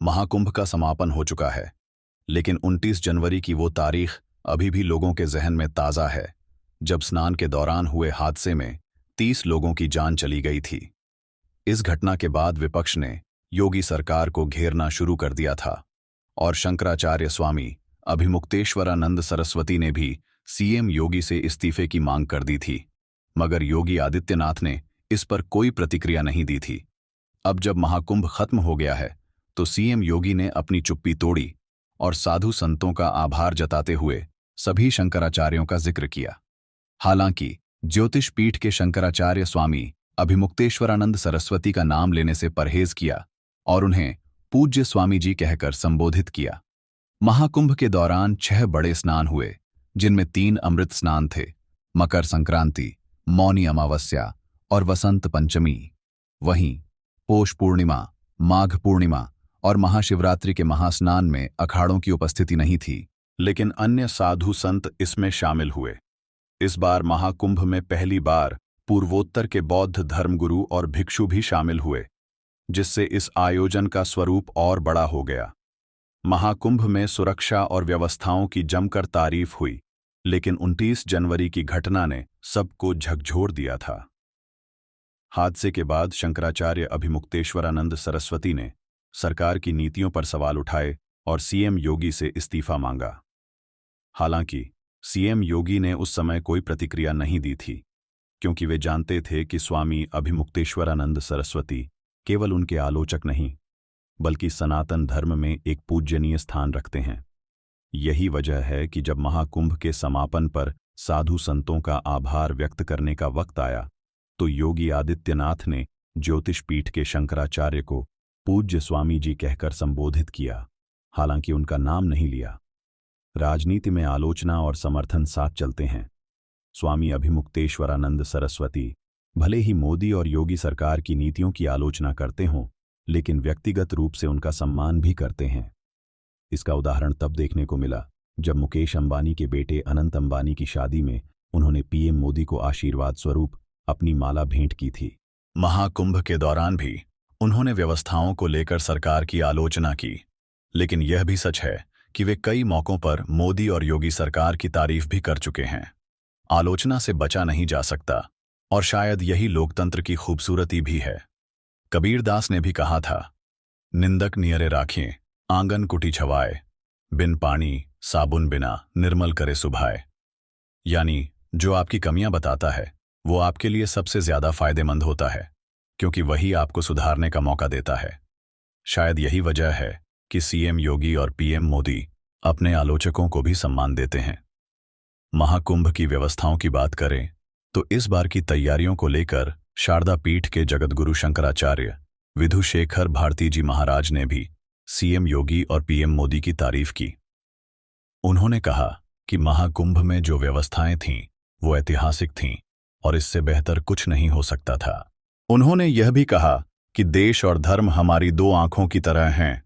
महाकुंभ का समापन हो चुका है, लेकिन 29 जनवरी की वो तारीख अभी भी लोगों के जहन में ताज़ा है, जब स्नान के दौरान हुए हादसे में 30 लोगों की जान चली गई थी। इस घटना के बाद विपक्ष ने योगी सरकार को घेरना शुरू कर दिया था और शंकराचार्य स्वामी अभिमुक्तेश्वरानंद सरस्वती ने भी सीएम योगी से इस्तीफे की मांग कर दी थी, मगर योगी आदित्यनाथ ने इस पर कोई प्रतिक्रिया नहीं दी थी। अब जब महाकुंभ खत्म हो गया है, तो सीएम योगी ने अपनी चुप्पी तोड़ी और साधु संतों का आभार जताते हुए सभी शंकराचार्यों का जिक्र किया। हालांकि ज्योतिष पीठ के शंकराचार्य स्वामी अभिमुक्तेश्वरानंद सरस्वती का नाम लेने से परहेज किया और उन्हें पूज्य स्वामी जी कहकर संबोधित किया। महाकुंभ के दौरान 6 बड़े स्नान हुए, जिनमें 3 अमृत स्नान थे: मकर संक्रांति, मौनी अमावस्या और वसंत पंचमी। वहीं पौष पूर्णिमा, माघ पूर्णिमा और महाशिवरात्रि के महास्नान में अखाड़ों की उपस्थिति नहीं थी, लेकिन अन्य साधु संत इसमें शामिल हुए। इस बार महाकुंभ में पहली बार पूर्वोत्तर के बौद्ध धर्मगुरु और भिक्षु भी शामिल हुए, जिससे इस आयोजन का स्वरूप और बड़ा हो गया। महाकुंभ में सुरक्षा और व्यवस्थाओं की जमकर तारीफ हुई, लेकिन 29 जनवरी की घटना ने सबको झकझोर दिया था। हादसे के बाद शंकराचार्य अभिमुक्तेश्वरानंद सरस्वती ने सरकार की नीतियों पर सवाल उठाए और सीएम योगी से इस्तीफा मांगा। हालांकि सीएम योगी ने उस समय कोई प्रतिक्रिया नहीं दी थी, क्योंकि वे जानते थे कि स्वामी अभिमुक्तेश्वरानंद सरस्वती केवल उनके आलोचक नहीं, बल्कि सनातन धर्म में एक पूज्यनीय स्थान रखते हैं। यही वजह है कि जब महाकुंभ के समापन पर साधु संतों का आभार व्यक्त करने का वक्त आया, तो योगी आदित्यनाथ ने ज्योतिष पीठ के शंकराचार्य को पूज्य स्वामी जी कहकर संबोधित किया, हालांकि उनका नाम नहीं लिया। राजनीति में आलोचना और समर्थन साथ चलते हैं। स्वामी अभिमुक्तेश्वरानंद सरस्वती भले ही मोदी और योगी सरकार की नीतियों की आलोचना करते हों, लेकिन व्यक्तिगत रूप से उनका सम्मान भी करते हैं। इसका उदाहरण तब देखने को मिला जब मुकेश अंबानी के बेटे अनंत अंबानी की शादी में उन्होंने पीएम मोदी को आशीर्वाद स्वरूप अपनी माला भेंट की थी। महाकुंभ के दौरान भी उन्होंने व्यवस्थाओं को लेकर सरकार की आलोचना की, लेकिन यह भी सच है कि वे कई मौकों पर मोदी और योगी सरकार की तारीफ भी कर चुके हैं। आलोचना से बचा नहीं जा सकता, और शायद यही लोकतंत्र की खूबसूरती भी है। कबीरदास ने भी कहा था, निंदक नियरे राखें आंगन कुटी छवाए, बिन पानी साबुन बिना निर्मल करे सुभाए। यानी जो आपकी कमियां बताता है वो आपके लिए सबसे ज्यादा फायदेमंद होता है, क्योंकि वही आपको सुधारने का मौका देता है। शायद यही वजह है कि सीएम योगी और पीएम मोदी अपने आलोचकों को भी सम्मान देते हैं। महाकुंभ की व्यवस्थाओं की बात करें तो इस बार की तैयारियों को लेकर शारदा पीठ के जगतगुरु शंकराचार्य विधुशेखर भारती जी महाराज ने भी सीएम योगी और पीएम मोदी की तारीफ की। उन्होंने कहा कि महाकुंभ में जो व्यवस्थाएं थीं वो ऐतिहासिक थीं और इससे बेहतर कुछ नहीं हो सकता था। उन्होंने यह भी कहा कि देश और धर्म हमारी 2 आंखों की तरह हैं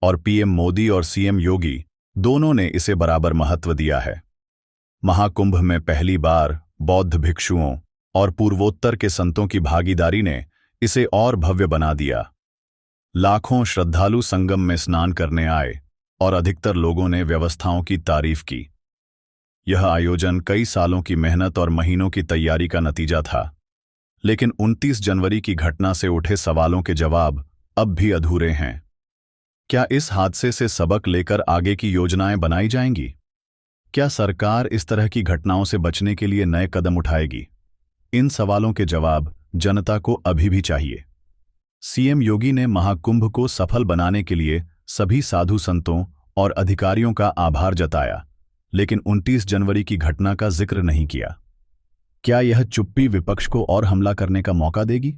और पीएम मोदी और सीएम योगी दोनों ने इसे बराबर महत्व दिया है। महाकुंभ में पहली बार बौद्ध भिक्षुओं और पूर्वोत्तर के संतों की भागीदारी ने इसे और भव्य बना दिया। लाखों श्रद्धालु संगम में स्नान करने आए और अधिकतर लोगों ने व्यवस्थाओं की तारीफ की। यह आयोजन कई सालों की मेहनत और महीनों की तैयारी का नतीजा था, लेकिन 29 जनवरी की घटना से उठे सवालों के जवाब अब भी अधूरे हैं। क्या इस हादसे से सबक लेकर आगे की योजनाएं बनाई जाएंगी? क्या सरकार इस तरह की घटनाओं से बचने के लिए नए कदम उठाएगी? इन सवालों के जवाब जनता को अभी भी चाहिए। सीएम योगी ने महाकुंभ को सफल बनाने के लिए सभी साधु संतों और अधिकारियों का आभार जताया, लेकिन 29 जनवरी की घटना का जिक्र नहीं किया। क्या यह चुप्पी विपक्ष को और हमला करने का मौका देगी,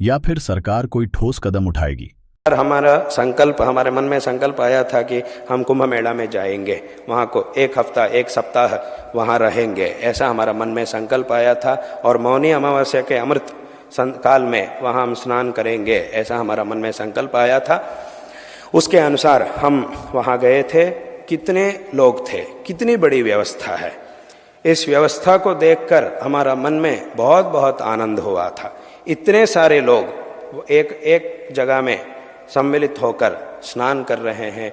या फिर सरकार कोई ठोस कदम उठाएगी? हमारे मन में संकल्प आया था कि हम कुंभ मेला में जाएंगे, वहाँ को 1 हफ्ता 1 सप्ताह वहाँ रहेंगे, ऐसा हमारा मन में संकल्प आया था। और मौनी अमावस्या के अमृत काल में वहाँ हम स्नान करेंगे, ऐसा हमारा मन में संकल्प आया था। उसके अनुसार हम वहाँ गए थे। कितने लोग थे, कितनी बड़ी व्यवस्था है। इस व्यवस्था को देखकर हमारा मन में बहुत बहुत आनंद हुआ था। इतने सारे लोग एक जगह में सम्मिलित होकर स्नान कर रहे हैं,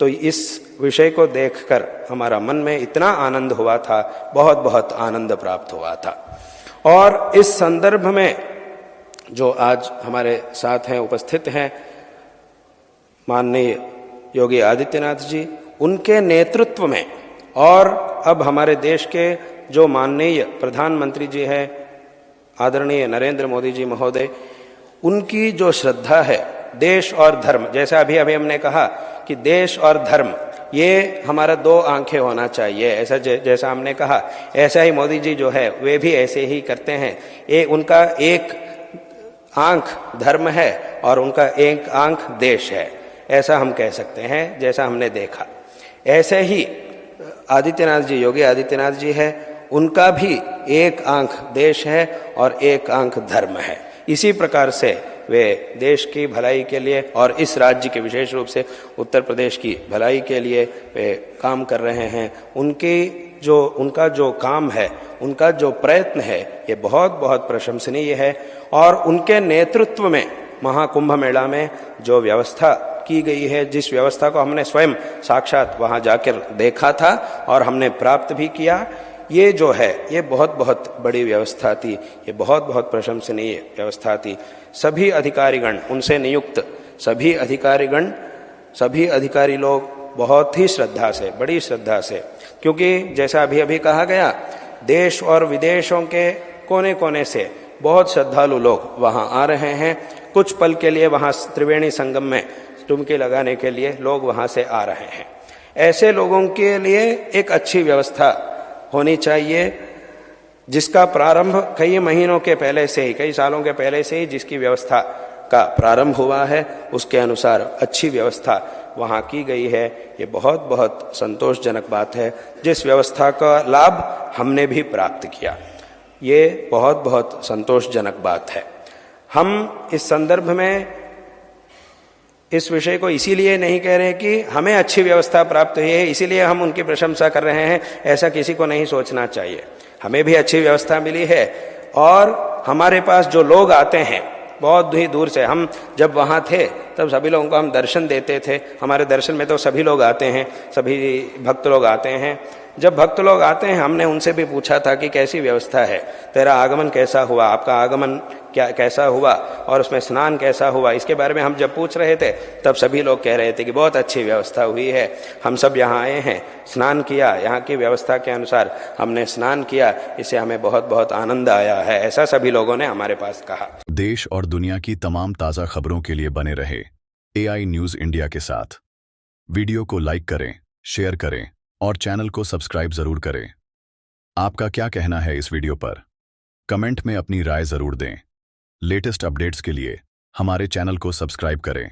तो इस विषय को देखकर हमारा मन में इतना आनंद हुआ था, बहुत बहुत आनंद प्राप्त हुआ था। और इस संदर्भ में जो आज हमारे साथ हैं, उपस्थित हैं, माननीय योगी आदित्यनाथ जी, उनके नेतृत्व में, और अब हमारे देश के जो माननीय प्रधानमंत्री जी हैं, आदरणीय नरेंद्र मोदी जी महोदय, उनकी जो श्रद्धा है देश और धर्म, जैसा अभी हमने कहा कि देश और धर्म ये हमारा दो आंखें होना चाहिए, ऐसा जैसा हमने कहा, ऐसा ही मोदी जी जो है वे भी ऐसे ही करते हैं। उनका एक आंख धर्म है और उनका एक आंख देश है, ऐसा हम कह सकते हैं, जैसा हमने देखा। ऐसे ही आदित्यनाथ जी, योगी आदित्यनाथ जी है, उनका भी एक आंख देश है और एक आंख धर्म है। इसी प्रकार से वे देश की भलाई के लिए और इस राज्य के विशेष रूप से उत्तर प्रदेश की भलाई के लिए वे काम कर रहे हैं। उनका जो काम है, उनका जो प्रयत्न है, ये बहुत बहुत प्रशंसनीय है। और उनके नेतृत्व में महाकुंभ मेला में जो व्यवस्था की गई है, जिस व्यवस्था को हमने स्वयं साक्षात वहाँ जाकर देखा था और हमने प्राप्त भी किया, ये जो है ये बहुत बहुत बड़ी व्यवस्था थी, ये बहुत बहुत प्रशंसनीय व्यवस्था थी। सभी अधिकारीगण, उनसे नियुक्त सभी अधिकारीगण, सभी अधिकारी लोग बहुत ही श्रद्धा से, बड़ी श्रद्धा से, क्योंकि जैसा अभी कहा गया, देश और विदेशों के कोने कोने से बहुत श्रद्धालु लोग वहाँ आ रहे हैं। कुछ पल के लिए वहाँ त्रिवेणी संगम में डुबकी लगाने के लिए लोग वहाँ से आ रहे हैं। ऐसे लोगों के लिए एक अच्छी व्यवस्था होनी चाहिए, जिसका प्रारंभ कई महीनों के पहले से ही, कई सालों के पहले से ही जिसकी व्यवस्था का प्रारंभ हुआ है, उसके अनुसार अच्छी व्यवस्था वहाँ की गई है। ये बहुत बहुत संतोषजनक बात है, जिस व्यवस्था का लाभ हमने भी प्राप्त किया, ये बहुत बहुत संतोषजनक बात है। हम इस संदर्भ में इस विषय को इसीलिए नहीं कह रहे कि हमें अच्छी व्यवस्था प्राप्त हुई है इसीलिए हम उनकी प्रशंसा कर रहे हैं, ऐसा किसी को नहीं सोचना चाहिए। हमें भी अच्छी व्यवस्था मिली है और हमारे पास जो लोग आते हैं बहुत ही दूर से, हम जब वहाँ थे तब सभी लोगों को हम दर्शन देते थे। हमारे दर्शन में तो सभी लोग आते हैं, सभी भक्त लोग आते हैं। जब भक्त लोग आते हैं, हमने उनसे भी पूछा था कि कैसी व्यवस्था है, तेरा आगमन कैसा हुआ, आपका आगमन कैसा हुआ और उसमें स्नान कैसा हुआ, इसके बारे में हम जब पूछ रहे थे तब सभी लोग कह रहे थे कि बहुत अच्छी व्यवस्था हुई है, हम सब यहाँ आए हैं, स्नान किया, यहाँ की व्यवस्था के अनुसार हमने स्नान किया, इससे हमें बहुत बहुत आनंद आया है, ऐसा सभी लोगों ने हमारे पास कहा। देश और दुनिया की तमाम ताज़ा खबरों के लिए बने रहे AI न्यूज़ इंडिया के साथ। वीडियो को लाइक करें, शेयर करें और चैनल को सब्सक्राइब जरूर करें। आपका क्या कहना है इस वीडियो पर? कमेंट में अपनी राय जरूर दें। लेटेस्ट अपडेट्स के लिए हमारे चैनल को सब्सक्राइब करें।